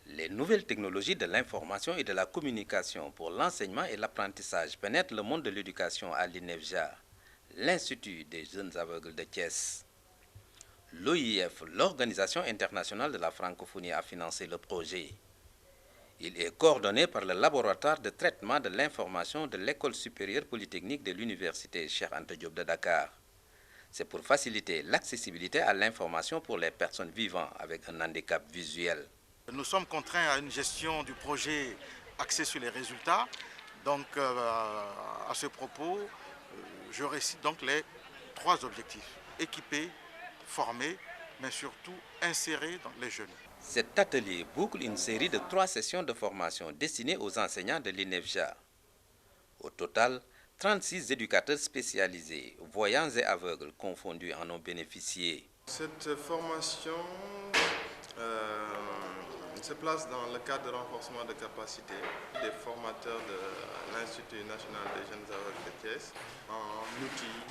Les nouvelles technologies de l'information et de la communication pour l'enseignement et l'apprentissage pénètrent le monde de l'éducation à l'INEFJA, l'Institut des jeunes aveugles de Thiès. L'OIF, l'Organisation internationale de la francophonie, a financé le projet. Il est coordonné par le laboratoire de traitement de l'information de l'École supérieure polytechnique de l'Université Cheikh Anta Diop de Dakar. C'est pour faciliter l'accessibilité à l'information pour les personnes vivant avec un handicap visuel. Nous sommes contraints à une gestion du projet axée sur les résultats. Donc, à ce propos, je récite donc les 3 objectifs. Équiper, former, mais surtout insérer dans les jeunes. Cet atelier boucle une série de 3 sessions de formation destinées aux enseignants de l'INEFJA. Au total, 36 éducateurs spécialisés, voyants et aveugles confondus, en ont bénéficié. Cette formation se place dans le cadre de renforcement de capacité des formateurs de l'Institut national des jeunes aveugles de Thiès en outils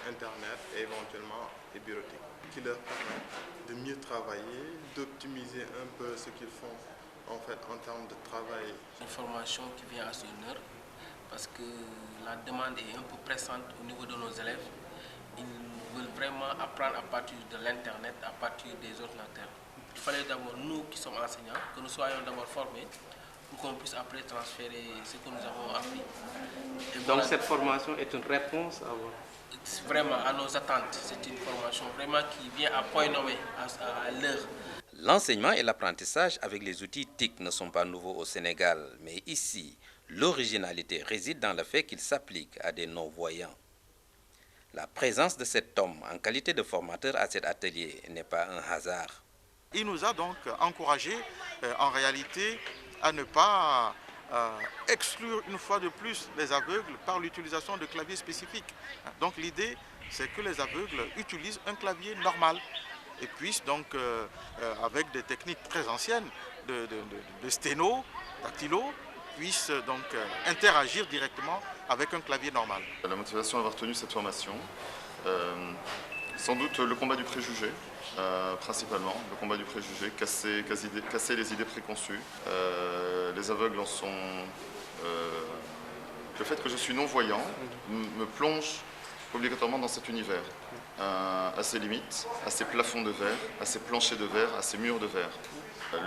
Internet et éventuellement et bureautique, qui leur permet de mieux travailler, d'optimiser un peu ce qu'ils font en fait en termes de travail. Une formation qui vient à son heure parce que la demande est un peu pressante au niveau de nos élèves. Ils veulent vraiment apprendre à partir de l'Internet, à partir des ordinateurs. Il fallait d'abord, nous qui sommes enseignants, que nous soyons d'abord formés pour qu'on puisse après transférer ce que nous avons appris. Et donc voilà, cette formation est une réponse à vraiment à nos attentes. C'est une formation vraiment qui vient à point nommé, à l'heure. L'enseignement et l'apprentissage avec les outils TIC ne sont pas nouveaux au Sénégal, mais ici, l'originalité réside dans le fait qu'ils s'appliquent à des non-voyants. La présence de cet homme en qualité de formateur à cet atelier n'est pas un hasard. Il nous a donc encouragés en réalité à ne pas exclure une fois de plus les aveugles par l'utilisation de claviers spécifiques. Donc l'idée, c'est que les aveugles utilisent un clavier normal et puissent donc, avec des techniques très anciennes de sténo, dactylo, puissent donc interagir directement avec un clavier normal. La motivation d'avoir tenu cette formation, sans doute le combat du préjugé, principalement, le combat du préjugé, casser les idées préconçues. Les aveugles en sont... le fait que je suis non-voyant me plonge obligatoirement dans cet univers, à ses limites, à ses plafonds de verre, à ses planchers de verre, à ses murs de verre.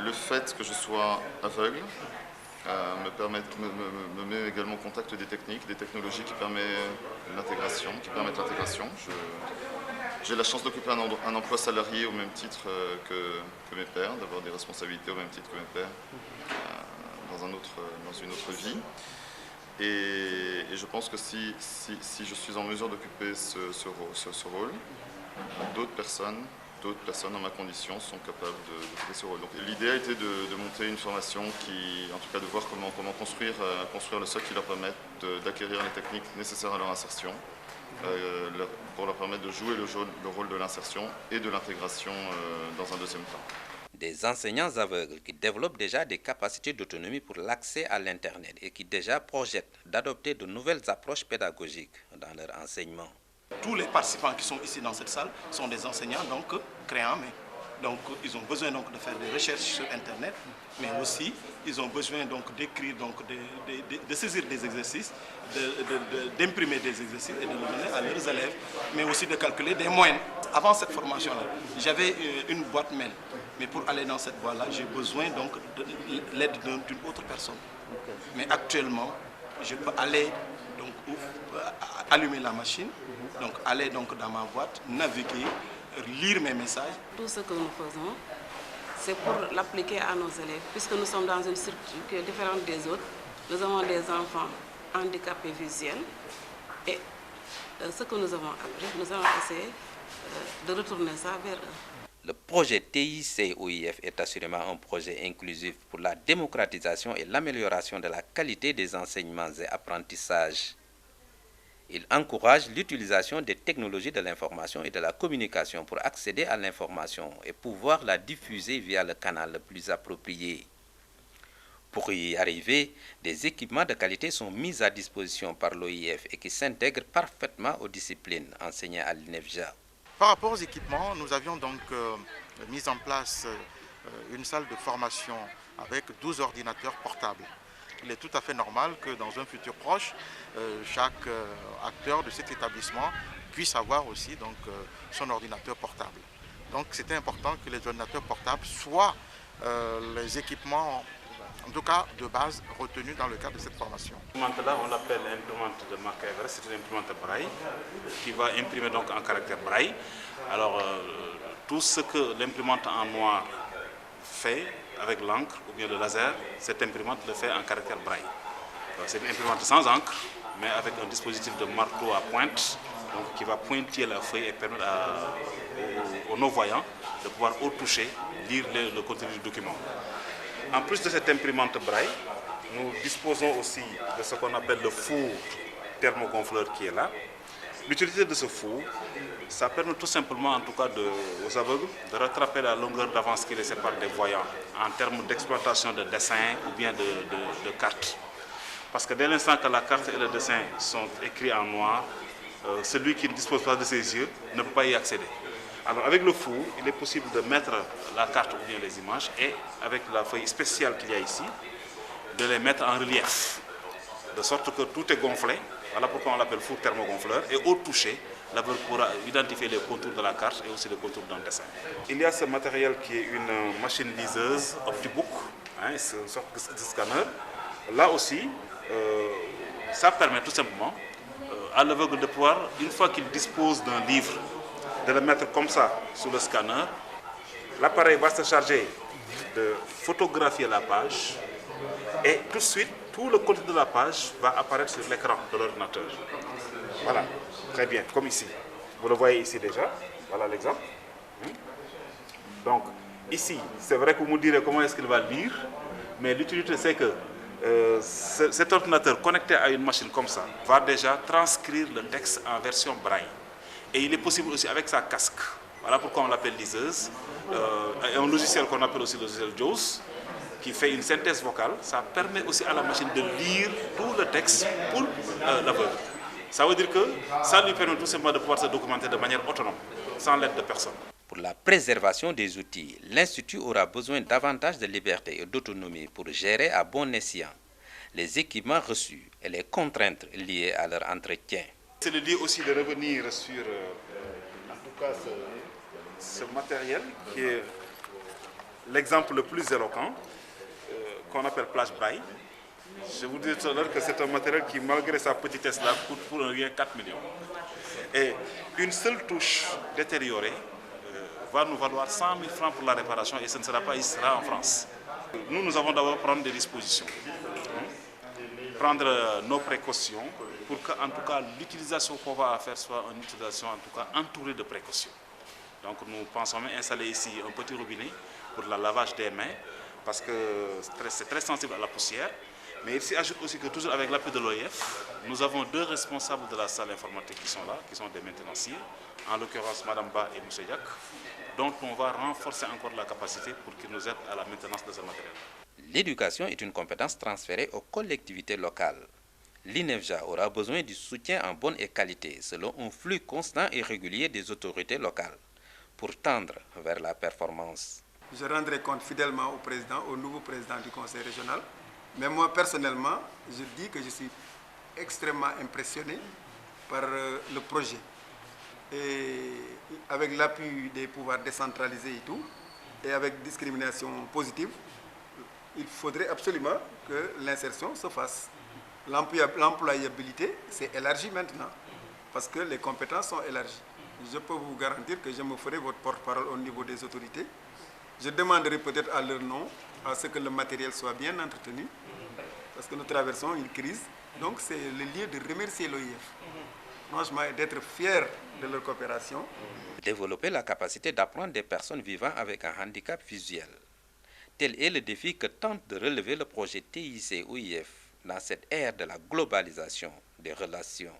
Le fait que je sois aveugle me met également en contact des techniques, des technologies qui permettent l'intégration. J'ai la chance d'occuper un emploi salarié au même titre que mes pairs, d'avoir des responsabilités au même titre que mes pairs dans une autre vie. Et je pense que si je suis en mesure d'occuper ce rôle, d'autres personnes dans ma condition sont capables d'occuper ce rôle. Donc l'idée a été de monter une formation en tout cas de voir comment construire le socle qui leur permette d'acquérir les techniques nécessaires à leur insertion, pour leur permettre de jouer le rôle de l'insertion et de l'intégration dans un deuxième temps. Des enseignants aveugles qui développent déjà des capacités d'autonomie pour l'accès à l'Internet et qui déjà projettent d'adopter de nouvelles approches pédagogiques dans leur enseignement. Tous les participants qui sont ici dans cette salle sont des enseignants donc créants, mais donc ils ont besoin donc de faire des recherches sur Internet, mais aussi ils ont besoin donc d'écrire, donc de saisir des exercices, d'imprimer des exercices et de les donner à leurs élèves, mais aussi de calculer des moyennes. Avant cette formation-là, j'avais une boîte mail, mais pour aller dans cette boîte-là, j'ai besoin donc de l'aide d'une autre personne. Mais actuellement, je peux aller donc allumer la machine, donc aller donc dans ma boîte, naviguer, lire mes messages. Tout ce que nous faisons, c'est pour l'appliquer à nos élèves, puisque nous sommes dans une structure qui est différente des autres. Nous avons des enfants handicapés visuels et ce que nous avons appris, nous allons essayer de retourner ça vers eux. Le projet TIC-OIF est assurément un projet inclusif pour la démocratisation et l'amélioration de la qualité des enseignements et apprentissages. Il encourage l'utilisation des technologies de l'information et de la communication pour accéder à l'information et pouvoir la diffuser via le canal le plus approprié. Pour y arriver, des équipements de qualité sont mis à disposition par l'OIF et qui s'intègrent parfaitement aux disciplines enseignées à l'INEFJA. Par rapport aux équipements, nous avions donc mis en place une salle de formation avec 12 ordinateurs portables. Il est tout à fait normal que dans un futur proche, chaque acteur de cet établissement puisse avoir aussi donc, son ordinateur portable. Donc c'était important que les ordinateurs portables soient les équipements, en tout cas de base, retenus dans le cadre de cette formation. L'imprimante-là, on l'appelle l'imprimante de marque Everest, c'est une imprimante braille qui va imprimer donc en caractère braille. Alors tout ce que l'imprimante en noir fait avec l'encre ou bien le laser, cette imprimante le fait en caractère braille. C'est une imprimante sans encre, mais avec un dispositif de marteau à pointe donc, qui va pointiller la feuille et permettre aux non-voyants de pouvoir au toucher lire le contenu du document. En plus de cette imprimante braille, nous disposons aussi de ce qu'on appelle le four thermogonfleur qui est là. L'utilité de ce four, ça permet tout simplement, en tout cas aux aveugles, de rattraper la longueur d'avance qui les sépare des voyants en termes d'exploitation de dessins ou bien de cartes. Parce que dès l'instant que la carte et le dessin sont écrits en noir, celui qui ne dispose pas de ses yeux ne peut pas y accéder. Alors avec le four, il est possible de mettre la carte ou bien les images et avec la feuille spéciale qu'il y a ici, de les mettre en relief, de sorte que tout est gonflé. Voilà pourquoi on l'appelle four thermogonfleur. Et au toucher, l'aveugle pourra identifier les contours de la carte et aussi les contours d'un dessin. Il y a ce matériel qui est une machine liseuse OptiBook, c'est une sorte de scanner. Là aussi, ça permet tout simplement à l'aveugle de pouvoir, une fois qu'il dispose d'un livre, de le mettre comme ça sous le scanner. L'appareil va se charger de photographier la page et tout de suite, tout le contenu de la page va apparaître sur l'écran de l'ordinateur. Voilà, très bien, comme ici. Vous le voyez ici déjà, voilà l'exemple. Donc, ici, c'est vrai que vous me direz comment est-ce qu'il va lire, mais l'utilité c'est que cet ordinateur connecté à une machine comme ça va déjà transcrire le texte en version braille. Et il est possible aussi avec sa casque. Voilà pourquoi on l'appelle liseuse. Un logiciel qu'on appelle aussi le logiciel JAWS, qui fait une synthèse vocale, ça permet aussi à la machine de lire tout le texte pour l'aveugle. Ça veut dire que ça lui permet tout simplement de pouvoir se documenter de manière autonome, sans l'aide de personne. Pour la préservation des outils, l'Institut aura besoin davantage de liberté et d'autonomie pour gérer à bon escient les équipements reçus et les contraintes liées à leur entretien. C'est le lieu aussi de revenir sur, en tout cas, ce matériel qui est l'exemple le plus éloquent, qu'on appelle plage braille. Je vous disais tout à l'heure que c'est un matériel qui, malgré sa petitesse là, coûte pour un rien 4 millions. Et une seule touche détériorée va nous valoir 100 000 francs pour la réparation et ce ne sera pas ici, ce sera en France. Nous avons d'abord prendre des dispositions, prendre nos précautions pour que, en tout cas, l'utilisation qu'on va faire soit une utilisation, en tout cas, entourée de précautions. Donc nous pensons même installer ici un petit robinet pour le lavage des mains, parce que c'est très sensible à la poussière. Mais il s'y ajoute aussi que toujours avec l'appui de l'OIF, nous avons 2 responsables de la salle informatique qui sont là, qui sont des maintenanciers, en l'occurrence Mme Ba et M. Yak, dont on va renforcer encore la capacité pour qu'ils nous aident à la maintenance de ce matériel. L'éducation est une compétence transférée aux collectivités locales. L'INEFJA aura besoin du soutien en bonne et qualité selon un flux constant et régulier des autorités locales pour tendre vers la performance. Je rendrai compte fidèlement au président, au nouveau président du conseil régional. Mais moi, personnellement, je dis que je suis extrêmement impressionné par le projet. Et avec l'appui des pouvoirs décentralisés et tout, et avec discrimination positive, il faudrait absolument que l'insertion se fasse. L'employabilité s'est élargie maintenant, parce que les compétences sont élargies. Je peux vous garantir que je me ferai votre porte-parole au niveau des autorités. Je demanderai peut-être à leur nom à ce que le matériel soit bien entretenu, parce que nous traversons une crise. Donc c'est le lieu de remercier l'OIF, franchement, et d'être fier de leur coopération. Développer la capacité d'apprendre des personnes vivant avec un handicap visuel. Tel est le défi que tente de relever le projet TIC-OIF dans cette ère de la globalisation des relations.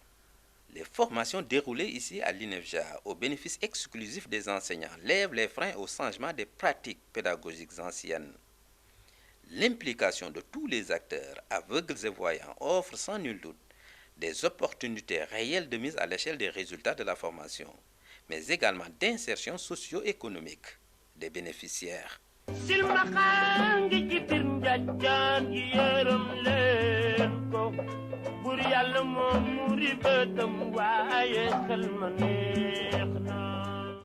Les formations déroulées ici à l'INEFJA au bénéfice exclusif des enseignants lèvent les freins au changement des pratiques pédagogiques anciennes. L'implication de tous les acteurs, aveugles et voyants, offre sans nul doute des opportunités réelles de mise à l'échelle des résultats de la formation, mais également d'insertion socio-économique des bénéficiaires. bur yàlla moom muri bëtam waaye xel ma neex na